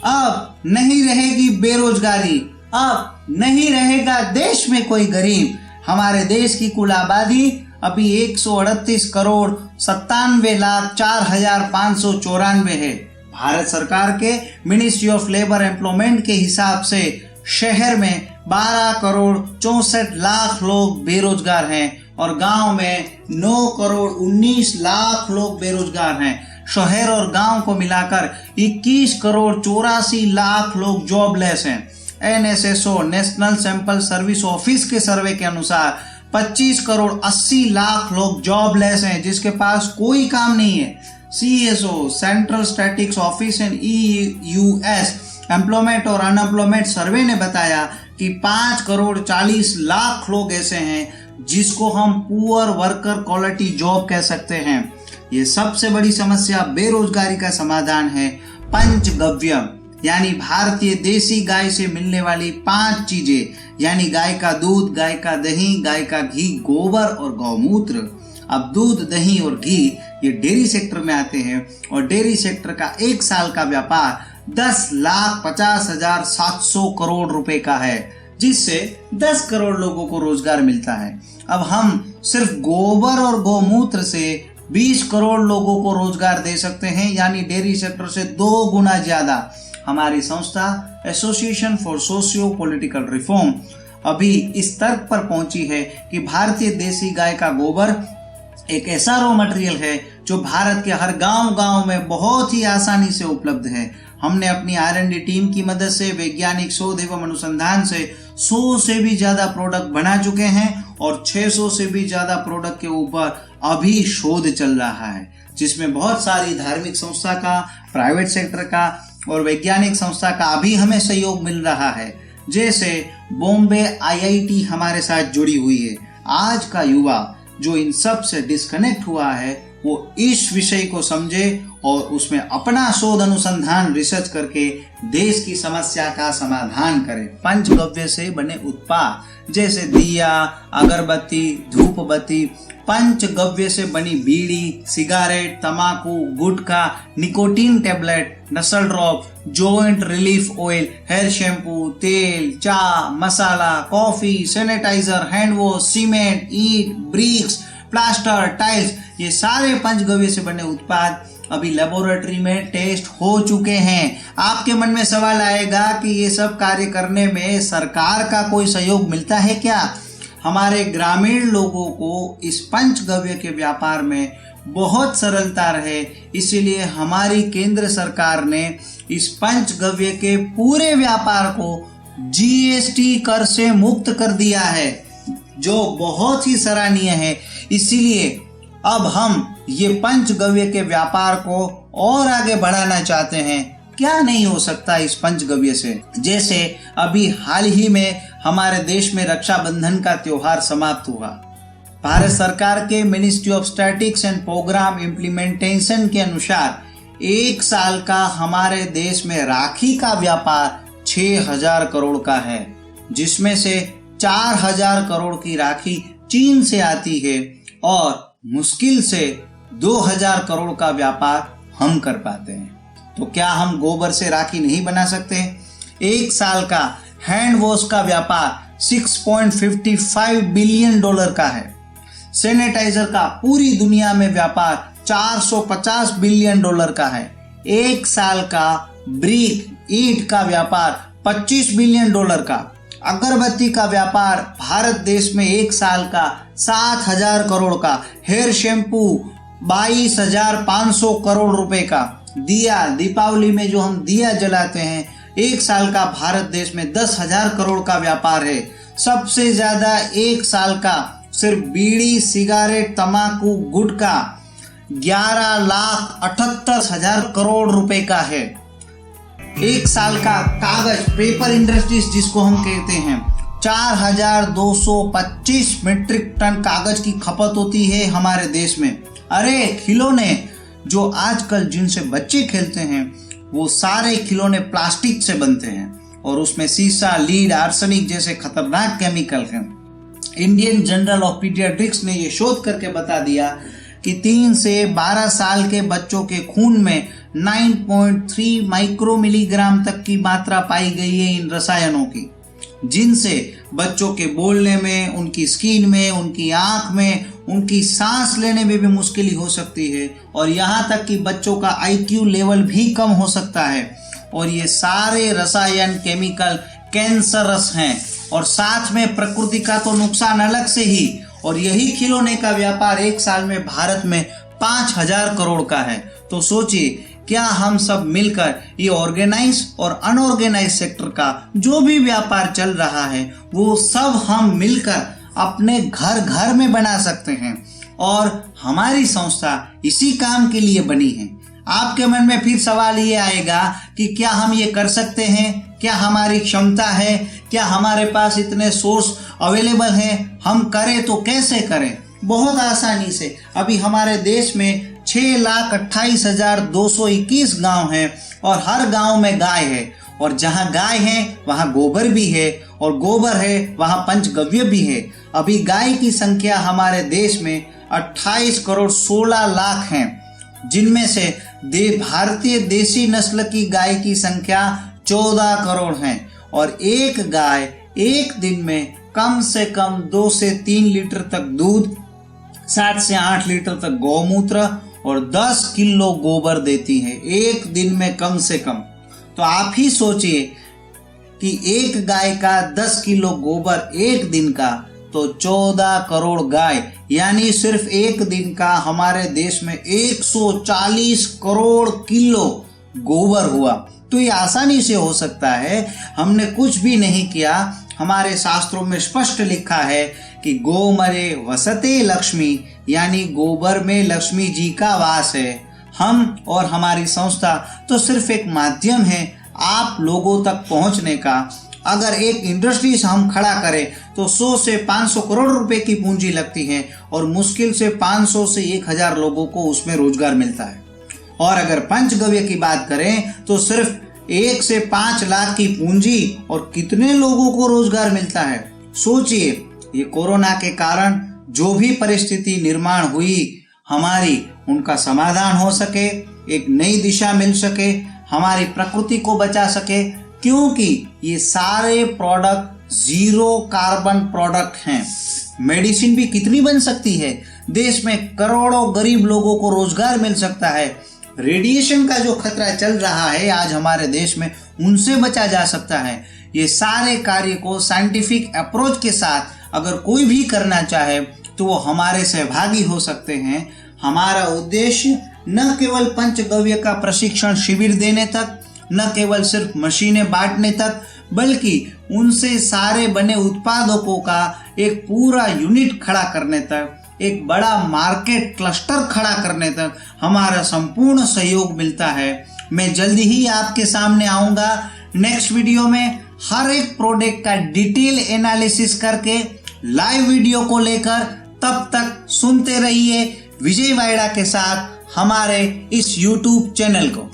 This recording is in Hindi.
अब नहीं रहेगी बेरोजगारी, अब नहीं रहेगा देश में कोई गरीब। हमारे देश की कुल आबादी अभी 138 करोड़ 97,04,594 है। भारत सरकार के मिनिस्ट्री ऑफ लेबर एम्प्लॉयमेंट के हिसाब से शहर में 12 करोड़ 64 लाख लोग बेरोजगार हैं और गांव में 9 करोड़ 19 लाख लोग बेरोजगार हैं। शहर और गांव को मिलाकर 21 करोड़ 84 लाख लोग जॉबलेस हैं। NSSO national sample service office के सर्वे के अनुसार 25 करोड़ 80 लाख लोग जॉबलेस हैं जिसके पास कोई काम नहीं है। CSO central statistics office and EUS employment और अनएम्प्लॉयमेंट सर्वे ने बताया कि 5 करोड़ 40 लाख लोग ऐसे हैं जिसको हम पुअर वर्कर क्वालिटी जॉब कह सकते हैं। ये सबसे बड़ी समस्या बेरोजगारी का समाधान है पंचगव्य, यानी भारतीय देसी गाय से मिलने वाली 5 चीजें, यानी गाय का दूध, गाय का दही, गाय का घी, गोबर और गौमूत्र। अब दूध, दही और घी ये डेयरी सेक्टर में आते हैं और डेयरी सेक्टर का 1 साल का व्यापार 10,50,700 करोड़ रुपए का है, जिससे 10 करोड़ लोगों को रोजगार मिलता है। अब हम सिर्फ गोबर और गौमूत्र से 20 करोड़ लोगों को रोजगार दे सकते हैं, यानी डेयरी सेक्टर से 2 गुना ज्यादा। हमारी संस्था association for socio political reform अभी इस तर्क पर पहुंची है कि भारतीय देसी गाय का गोबर एक ऐसा रॉ मटेरियल है जो भारत के हर गांव में बहुत ही आसानी से उपलब्ध है। हमने अपनी R&D टीम की मदद से वैज्ञानिक शोध एवं अनुसंधान से 100 से भी ज्यादा प्रोडक्ट बना चुके हैं और 600 से भी ज्यादा प्रोडक्ट के ऊपर अभी शोध चल रहा है, जिसमें बहुत सारी धार्मिक संस्था का, प्राइवेट सेक्टर का और वैज्ञानिक संस्था का अभी हमें सहयोग मिल रहा है। जैसे बॉम्बे IIT हमारे साथ जुड़ी हुई है। आज का युवा जो इन सब से डिस्कनेक्ट हुआ है वो इस विषय को समझे और उसमें अपना शोध अनुसंधान रिसर्च करके देश की समस्या का समाधान करे। पंचगव्य से बने उत्पाद जैसे दिया, अगरबत्ती, धूपबत्ती, पंचगव्य से बनी बीड़ी, सिगारेट, तंबाकू, gutkha, nicotine tablet, nasal drop, joint relief oil, hair shampoo, तेल, चाय masala, coffee, sanitiser, hand wash, cement, ईंट, ब्रिक्स, प्लास्टर, टाइल्स, ये सारे पंचगव्य से बने उत्पाद अभी लेबोरेटरी में टेस्ट हो चुके हैं। आपके मन में सवाल आएगा कि ये सब कार्य करने में सरकार का कोई सहयोग मिलता है क्या? हमारे ग्रामीण लोगों को इस पंचगव्य के व्यापार में बहुत सरलता रहे, इसीलिए हमारी केंद्र सरकार ने इस पंचगव्य के पूरे व्यापार को GST कर से मुक्त कर दिया है, जो बहुत ही सराहनीय है। इसीलिए अब हम ये पंचगव्य के व्यापार को और आगे बढ़ाना चाहते हैं। क्या नहीं हो सकता इस पंचगव्य से? जैसे अभी हाल ही में हमारे देश में रक्षाबंधन का त्योहार समाप्त हुआ। भारत सरकार के ministry of statistics and programme implementation के अनुसार 1 साल का हमारे देश में राखी का व्यापार 6,000 करोड़ का है, जिसमें से 4,000 करोड़ की राखी चीन से आती है और मुश्किल से 2,000 करोड़ का व्यापार हम कर पाते हैं। तो क्या हम गोबर से राखी नहीं बना सकते? 1 साल का हैंड वॉश का व्यापार $6.55 बिलियन का है। सैनिटाइजर का पूरी दुनिया में व्यापार $450 बिलियन का है। 1 साल का ब्रिक ईंट का व्यापार $25 बिलियन का। अगरबत्ती का व्यापार भारत देश में 1 साल का 7,000 करोड़ का। हेयर शैम्पू 22,500 करोड़ रुपए का। दिया, दीपावली में जो हम दिया जलाते हैं, 1 साल का भारत देश में 10,000 करोड़ का व्यापार है। सबसे ज्यादा 1 साल का सिर्फ बीड़ी, सिगारेट, तंबाकू, गुटखा 11,78,000 करोड़ रुपए का है। 1 साल का कागज, पेपर इंडस्ट्रीज जिसको हम कहते हैं, 4,225 मीट्रिक टन कागज की खपत होती है हमारे देश में। अरे खिलौने जो आजकल जिनसे बच्चे खेलते हैं वो सारे खिलौने प्लास्टिक से बनते हैं और उसमें सीसा, लीड, आर्सेनिक जैसे खतरनाक केमिकल हैं। इंडियन जर्नल ऑफ पीडियाट्रिक्स ने ये शोध करके बता दिया कि 3 से 12 साल के बच्चों के खून में 9.3 माइक्रो मिलीग्राम तक की मात्रा पाई गई है इन रसायनों की, जिनसे बच्चों के बोलने में, उनकी स्किन में, उनकी आंख में, उनकी सांस लेने में भी मुश्किल हो सकती है और यहाँ तक कि बच्चों का IQ लेवल भी कम हो सकता है। और ये सारे रसायन केमिकल कैंसरस हैं और साथ में प्रकृति का तो नुकसान अलग से ही। और यही खिलौने का व्यापार एक साल में भारत में 5,000 करोड़ का है। तो सोचिए, क्या हम सब मिलकर ये ऑर्गेनाइज और अनऑर्गेनाइज सेक्टर का जो भी व्यापार चल रहा है वो सब हम मिलकर अपने घर घर में बना सकते हैं। और हमारी संस्था इसी काम के लिए बनी है। आपके मन में फिर सवाल ये आएगा कि क्या हम ये कर सकते हैं, क्या हमारी क्षमता है, क्या हमारे पास इतने सोर्स अवेलेबल हैं, हम करें तो कैसे करें? बहुत आसानी से। अभी हमारे देश में 6,28,221 गांव हैं और हर गांव में गाय है और जहां गाय है वहां गोबर भी है और गोबर है वहां पंचगव्य भी है। अभी गाय की संख्या हमारे देश में 28 करोड़ 16 लाख हैं, जिनमें से भारतीय देसी नस्ल की गाय की संख्या 14 करोड़ है और एक गाय एक दिन में कम से कम 2 से 3 लीटर तक दूध, 7 से 8 लीटर तक गौमूत्र और 10 किलो गोबर देती है एक दिन में कम से कम। तो आप ही सोचिए कि एक गाय का 10 किलो गोबर एक दिन का, तो 14 करोड़ गाय, यानी सिर्फ एक दिन का हमारे देश में 140 करोड़ किलो गोबर हुआ। तो ये आसानी से हो सकता है, हमने कुछ भी नहीं किया। हमारे शास्त्रों में स्पष्ट लिखा है कि गोमरे वसते लक्ष्मी, यानी गोबर में लक्ष्मी जी का वास है। हम और हमारी संस्था तो सिर्फ एक माध्यम है आप लोगों तक पहुंचने का। अगर एक इंडस्ट्री हम खड़ा करें तो 100 से 500 करोड़ रुपए की पूंजी लगती है और मुश्किल से 500 से 1000 लोगों को उसमें रोजगार मिलता है। और अगर पंचगव्य की बात करें तो सिर्फ 1 से 5 लाख की पूंजी और कितने लोगों को रोजगार मिलता है। सोचिए, ये कोरोना के कारण जो भी परिस्थिति निर्माण हुई हमारी, उनका समाधान हो सके, एक नई दिशा मिल सके, हमारी प्रकृति को बचा सके, क्योंकि ये सारे प्रोडक्ट 0 कार्बन प्रोडक्ट हैं। मेडिसिन भी कितनी बन सकती है, देश में करोड़ों गरीब लोगों को रोजगार मिल सकता है। रेडिएशन का जो खतरा चल रहा है आज हमारे देश में, उनसे बचा जा सकता है। ये सारे कार्य को साइंटिफिक अप्रोच के साथ अगर कोई भी करना चाहे तो वो हमारे सहभागी हो सकते हैं। हमारा उद्देश्य न केवल पंचगव्य का प्रशिक्षण शिविर देने तक, न केवल सिर्फ मशीनें बांटने तक, बल्कि उनसे सारे बने उत्पादकों का एक पूरा यूनिट खड़ा करने तक, एक बड़ा मार्केट क्लस्टर खड़ा करने तक हमारा संपूर्ण सहयोग मिलता है। मैं जल्दी ही आपके सामने आऊंगा नेक्स्ट वीडियो में, हर एक प्रोडक्ट का डिटेल एनालिसिस करके लाइव वीडियो को लेकर। तब तक सुनते रहिए विजय वाइड़ा के साथ हमारे इस YouTube चैनल को।